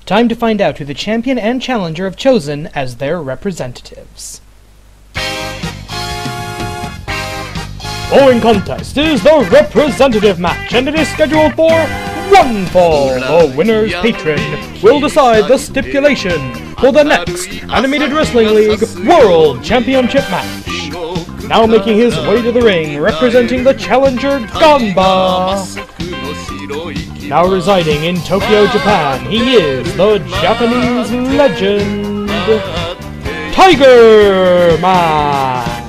Time to find out who the champion and challenger have chosen as their representatives. Following contest is the representative match, and it is scheduled for one fall. The winner's patron will decide the stipulation for the next Animated Wrestling League World Championship match. Now making his way to the ring, representing the challenger Gamba. Now residing in Tokyo, Japan, he is the Japanese legend, Tiger Mask.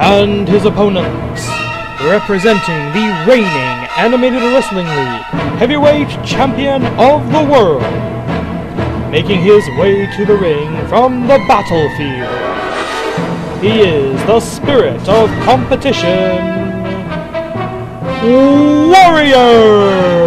And his opponents, representing the reigning Animated Wrestling League Heavyweight Champion of the World, making his way to the ring from the battlefield, he is the spirit of competition, Warrior!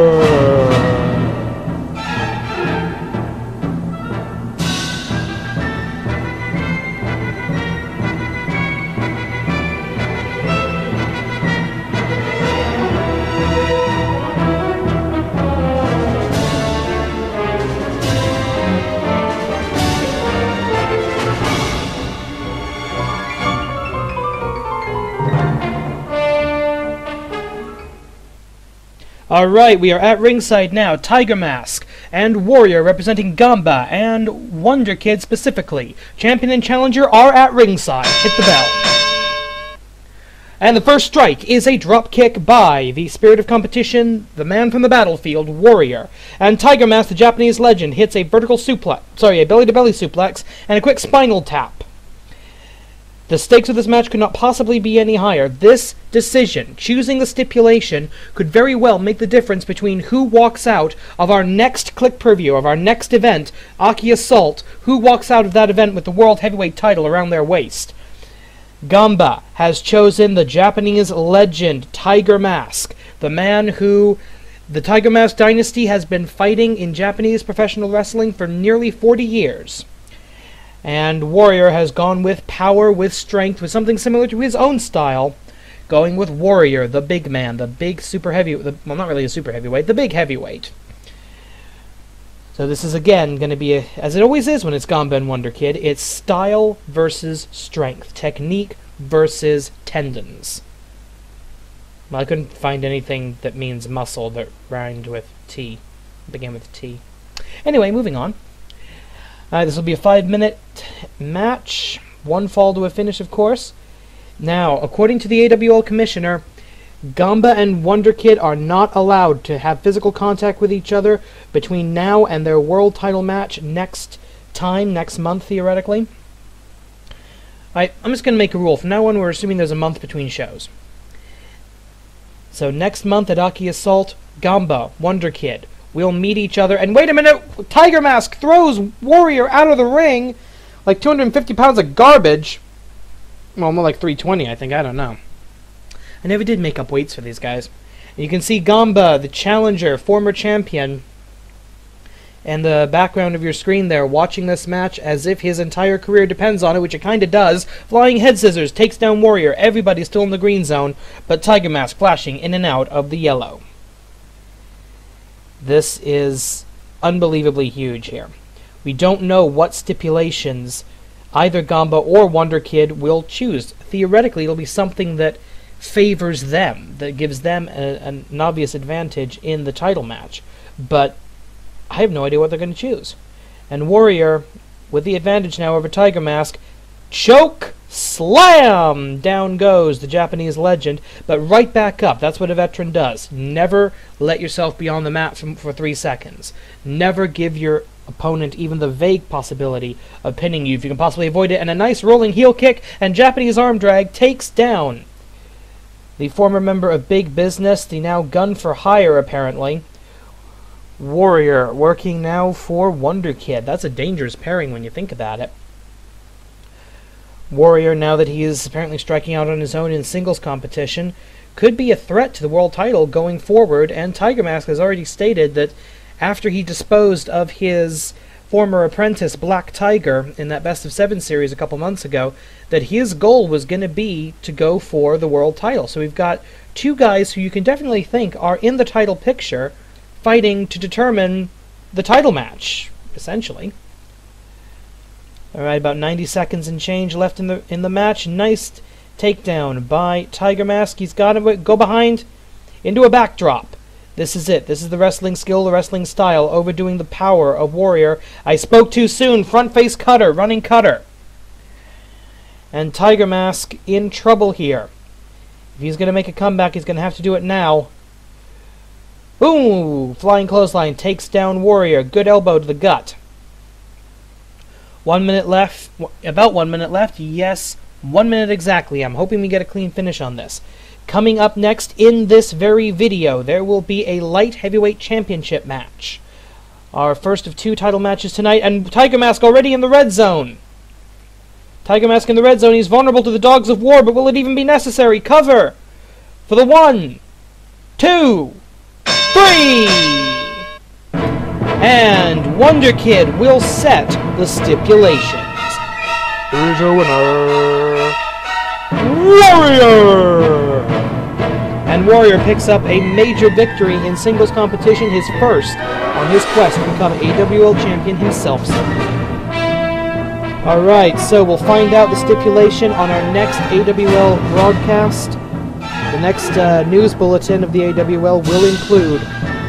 Alright, we are at ringside now. Tiger Mask and Warrior representing Gamba and Wonder Kid specifically. Champion and challenger are at ringside. Hit the bell. And the first strike is a drop kick by the spirit of competition, the man from the battlefield, Warrior. And Tiger Mask, the Japanese legend, hits a vertical suplex, a belly-to-belly suplex, and a quick spinal tap. The stakes of this match could not possibly be any higher. This decision, choosing the stipulation, could very well make the difference between who walks out of our next Click preview, of our next event, Aki Assault, who walks out of that event with the World Heavyweight title around their waist. Gamba has chosen the Japanese legend, Tiger Mask, the man who the Tiger Mask dynasty has been fighting in Japanese professional wrestling for nearly 40 years. And Warrior has gone with power, with strength, with something similar to his own style, going with Warrior, the big man, the big super heavyweight, well, not really a super heavyweight, the big heavyweight. So this is, again, going to be, as it always is when it's Gamba and Wonder Kid, it's style versus strength, technique versus tendons. Well, I couldn't find anything that means muscle that rhymed with T, began with T. Anyway, moving on. This will be a 5-minute match. One fall to a finish, of course. Now, according to the AWL Commissioner, Gamba and Wonder Kid are not allowed to have physical contact with each other between now and their world title match next month, theoretically. I'm just going to make a rule. From now on, we're assuming there's a month between shows. So next month at Aki Assault, Gamba, Wonder Kid we'll meet each other, and wait a minute! Tiger Mask throws Warrior out of the ring like 250 pounds of garbage. Well, more like 320, I think. I don't know. I never did make up weights for these guys. And you can see Gamba, the challenger, former champion, in the background of your screen there, watching this match as if his entire career depends on it, which it kinda does. Flying head scissors takes down Warrior. Everybody's still in the green zone, but Tiger Mask flashing in and out of the yellow. This is unbelievably huge here. We don't know what stipulations either Gamba or Wonder Kid will choose. Theoretically, it'll be something that favors them, that gives them an obvious advantage in the title match. But I have no idea what they're going to choose. And Warrior, with the advantage now over Tiger Mask, choke slam! Down goes the Japanese legend, but right back up. That's what a veteran does. Never let yourself be on the mat for 3 seconds. Never give your opponent even the vague possibility of pinning you if you can possibly avoid it. And a nice rolling heel kick and Japanese arm drag takes down the former member of Big Business, the now gun for hire apparently, Warrior working now for Wonder Kid. That's a dangerous pairing when you think about it. Warrior, now that he is apparently striking out on his own in singles competition, could be a threat to the world title going forward, and Tiger Mask has already stated that after he disposed of his former apprentice Black Tiger in that Best of 7 series a couple months ago, that his goal was going to be to go for the world title. So we've got two guys who you can definitely think are in the title picture, fighting to determine the title match, essentially. Alright, about 90 seconds and change left in the match. Nice takedown by Tiger Mask. He's got to go behind into a backdrop. This is it. This is the wrestling skill, the wrestling style, overdoing the power of Warrior. I spoke too soon. Front face cutter, running cutter. And Tiger Mask in trouble here. If he's going to make a comeback, he's going to have to do it now. Boom! Flying clothesline takes down Warrior. Good elbow to the gut. 1 minute left. About 1 minute left. Yes, 1 minute exactly. I'm hoping we get a clean finish on this. Coming up next in this very video, there will be a light heavyweight championship match. Our first of 2 title matches tonight, and Tiger Mask already in the red zone. Tiger Mask in the red zone. He's vulnerable to the Dogs of War, but will it even be necessary? Cover for the 1, 2, 3! And Wonder Kid will set the stipulations. Here's your winner, Warrior! And Warrior picks up a major victory in singles competition, his first on his quest to become AWL champion himself someday. Alright, so we'll find out the stipulation on our next AWL broadcast. The next news bulletin of the AWL will include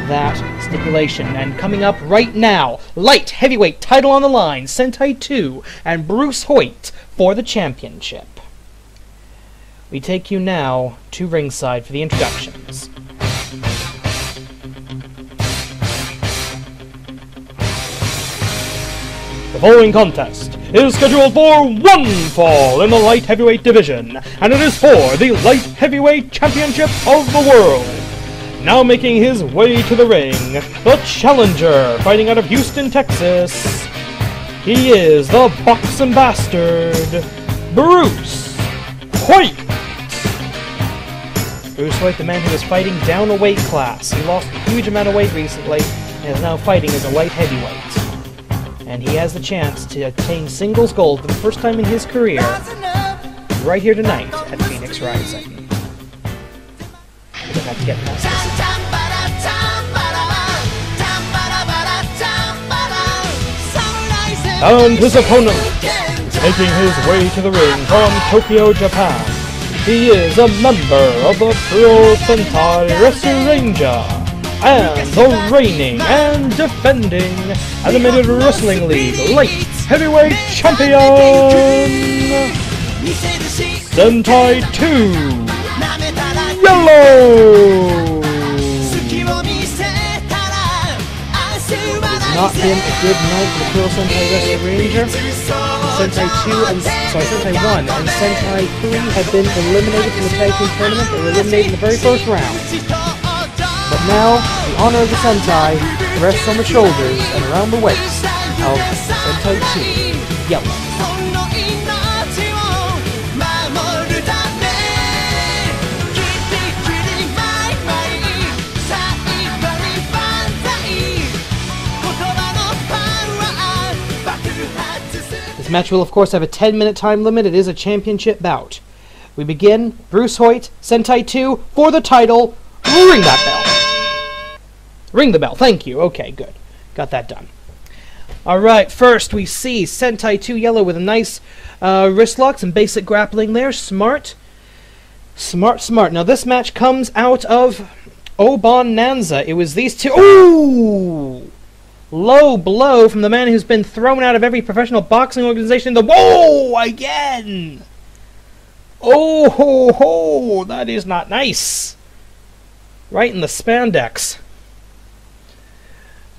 that stipulation. And coming up right now, light heavyweight title on the line, Sentai 2 and Bruce Hoyt for the championship. We take you now to ringside for the introductions. The following contest is scheduled for one fall in the light heavyweight division, and it is for the light heavyweight championship of the world. Now making his way to the ring, the challenger, fighting out of Houston, Texas. He is the Boxing Bastard, Bruce Hoyt. Bruce Hoyt, the man who is fighting down a weight class. He lost a huge amount of weight recently, and is now fighting as a light heavyweight. And he has the chance to attain singles gold for the first time in his career, right here tonight at Phoenix Rising. We don't have to get past this. And his opponent, making his way to the ring from Tokyo, Japan. He is a member of the Pro Sentai Wrestle Ranger, and the reigning and defending Animated Wrestling League Light Heavyweight Champion, Sentai 2, Yellow! It has not been a good night for the Pro Sentai Wrestle Ranger. Sentai 1 and Sentai 3 have been eliminated from the tag team tournament. They were eliminated in the very first round. But now, the honor of the Sentai rests on the shoulders and around the waist of Sentai 2, Yellow. This match will, of course, have a 10-minute time limit. It is a championship bout. We begin. Bruce Hoyt, Sentai 2, for the title. Ring that bell. Ring the bell. Thank you. Okay, good. Got that done. Alright, first we see Sentai 2 Yellow with a nice wrist lock, some basic grappling there. Smart. Smart, smart. Now, this match comes out of Obon-Nanza. It was these two. Ooh! Low blow from the man who's been thrown out of every professional boxing organization in the... Whoa! Again! Oh, ho, ho! That is not nice. Right in the spandex.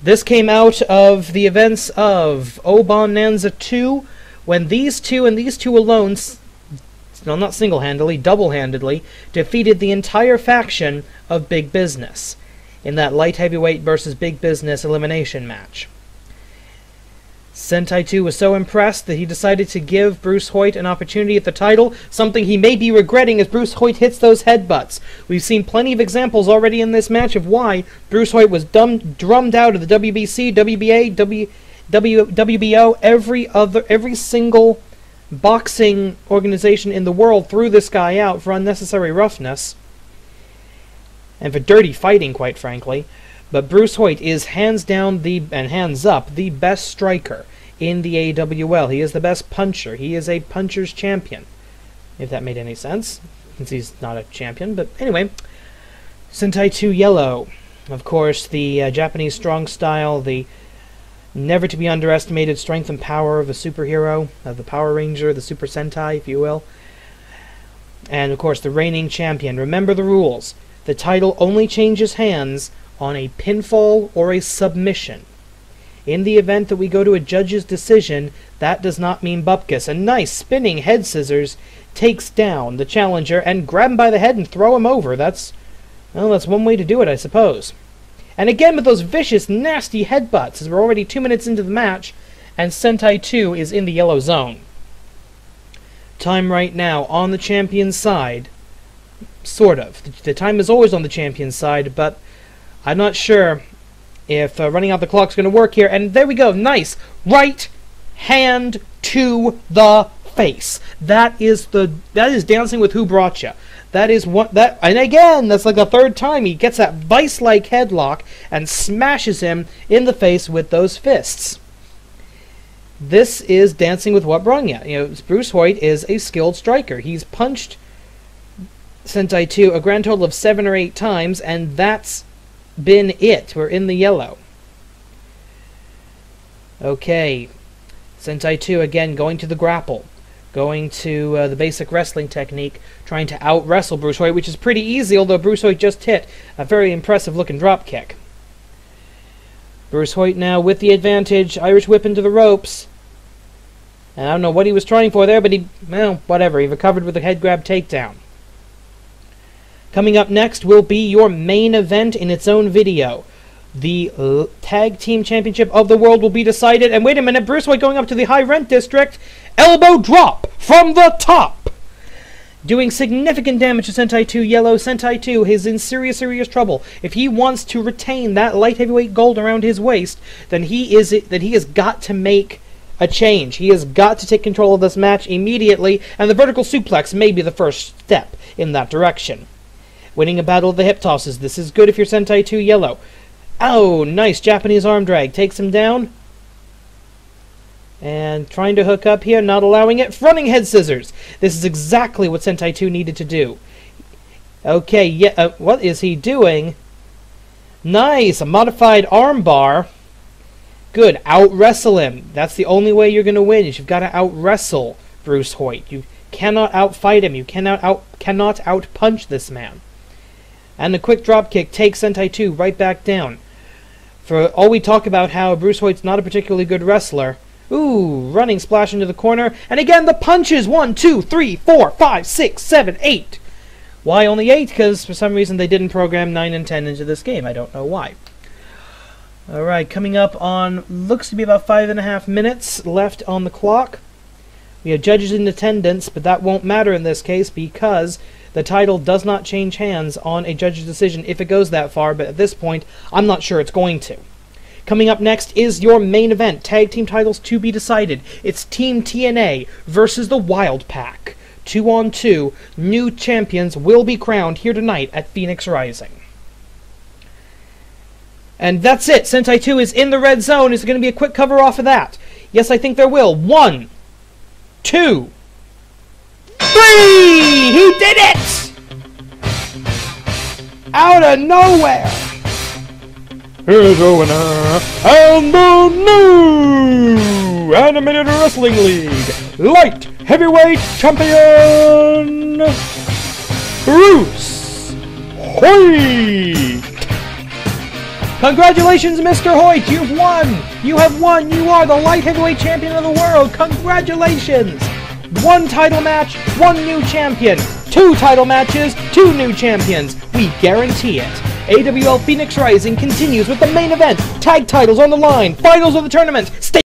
This came out of the events of Obon-Nanza 2, when these two and these two alone, no, not single-handedly, double-handedly, defeated the entire faction of Big Business. in that light heavyweight versus big business elimination match. Sentai 2 was so impressed that he decided to give Bruce Hoyt an opportunity at the title, something he may be regretting as Bruce Hoyt hits those headbutts. We've seen plenty of examples already in this match of why Bruce Hoyt was drummed out of the WBC, WBA, WBO, every single boxing organization in the world threw this guy out for unnecessary roughness and for dirty fighting, quite frankly. But Bruce Hoyt is hands down and hands up the best striker in the AWL. He is the best puncher. He is a puncher's champion, if that made any sense, since he's not a champion. But anyway, Sentai 2 Yellow. Of course, the Japanese strong style, the never to be underestimated strength and power of a superhero, of the Power Ranger, the Super Sentai, if you will. And of course, the reigning champion. Remember the rules. The title only changes hands on a pinfall or a submission. In the event that we go to a judge's decision, that does not mean bupkis. A nice spinning head scissors takes down the challenger and grab him by the head and throw him over. That's one way to do it, I suppose. And again with those vicious, nasty headbutts, as we're already 2 minutes into the match, and Sentai 2 is in the yellow zone. Time right now on the champion's side. Sort of. The time is always on the champion's side, but I'm not sure if running out the clock's going to work here. And there we go. Nice. Right hand to the face. That is Dancing with Who Brought Ya. That is and again, that's like the third time he gets that vice-like headlock and smashes him in the face with those fists. This is Dancing with What Brung Ya. You know, Bruce Hoyt is a skilled striker. He's punched Sentai 2 a grand total of 7 or 8 times, and that's been it. We're in the yellow. Okay. Sentai 2 again going to the grapple. Going to the basic wrestling technique, trying to out-wrestle Bruce Hoyt, which is pretty easy, although Bruce Hoyt just hit a very impressive-looking drop kick. Bruce Hoyt now with the advantage, Irish whip into the ropes. And I don't know what he was trying for there, but whatever. He recovered with a head grab takedown. Coming up next will be your main event in its own video. The Tag Team Championship of the World will be decided. And wait a minute, Bruce Hoyt going up to the high rent district. Elbow drop from the top. Doing significant damage to Sentai 2 Yellow. Sentai 2 is in serious trouble. If he wants to retain that light heavyweight gold around his waist, then he has got to make a change. He has got to take control of this match immediately, and the vertical suplex may be the first step in that direction. Winning a battle of the hip tosses. This is good if you're Sentai 2 Yellow. Oh, nice Japanese arm drag. Takes him down. And trying to hook up here, not allowing it. Fronting head scissors. This is exactly what Sentai 2 needed to do. Okay, yeah, what is he doing? Nice, a modified arm bar. Good, out-wrestle him. That's the only way you're going to win, is you've got to out-wrestle Bruce Hoyt. You cannot out-fight him. You cannot out-punch this man. And the quick drop kick takes Sentai 2 right back down. For all we talk about how Bruce Hoyt's not a particularly good wrestler. Ooh, running splash into the corner. And again, the punches. 1, 2, 3, 4, 5, 6, 7, 8. Why only 8? Because for some reason they didn't program 9 and 10 into this game. I don't know why. Alright, coming up on, looks to be about 5.5 minutes left on the clock. We have judges in attendance, but that won't matter in this case because the title does not change hands on a judge's decision if it goes that far, but at this point, I'm not sure it's going to. Coming up next is your main event, tag team titles to be decided. It's Team TNA versus the Wild Pack. 2-on-2, new champions will be crowned here tonight at Phoenix Rising. And that's it. Sentai 2 is in the red zone. Is there going to be a quick cover off of that? Yes, I think there will. 1, 2, 3! He did it! Out of nowhere! Here's your winner, and the new Animated Wrestling League Light Heavyweight Champion, Bruce Hoyt! Congratulations, Mr. Hoyt! You've won! You have won! You are the Light Heavyweight Champion of the world! Congratulations! 1 title match, 1 new champion. 2 title matches, 2 new champions. We guarantee it. AWL Phoenix Rising continues with the main event. Tag titles on the line. Finals of the tournament. Stay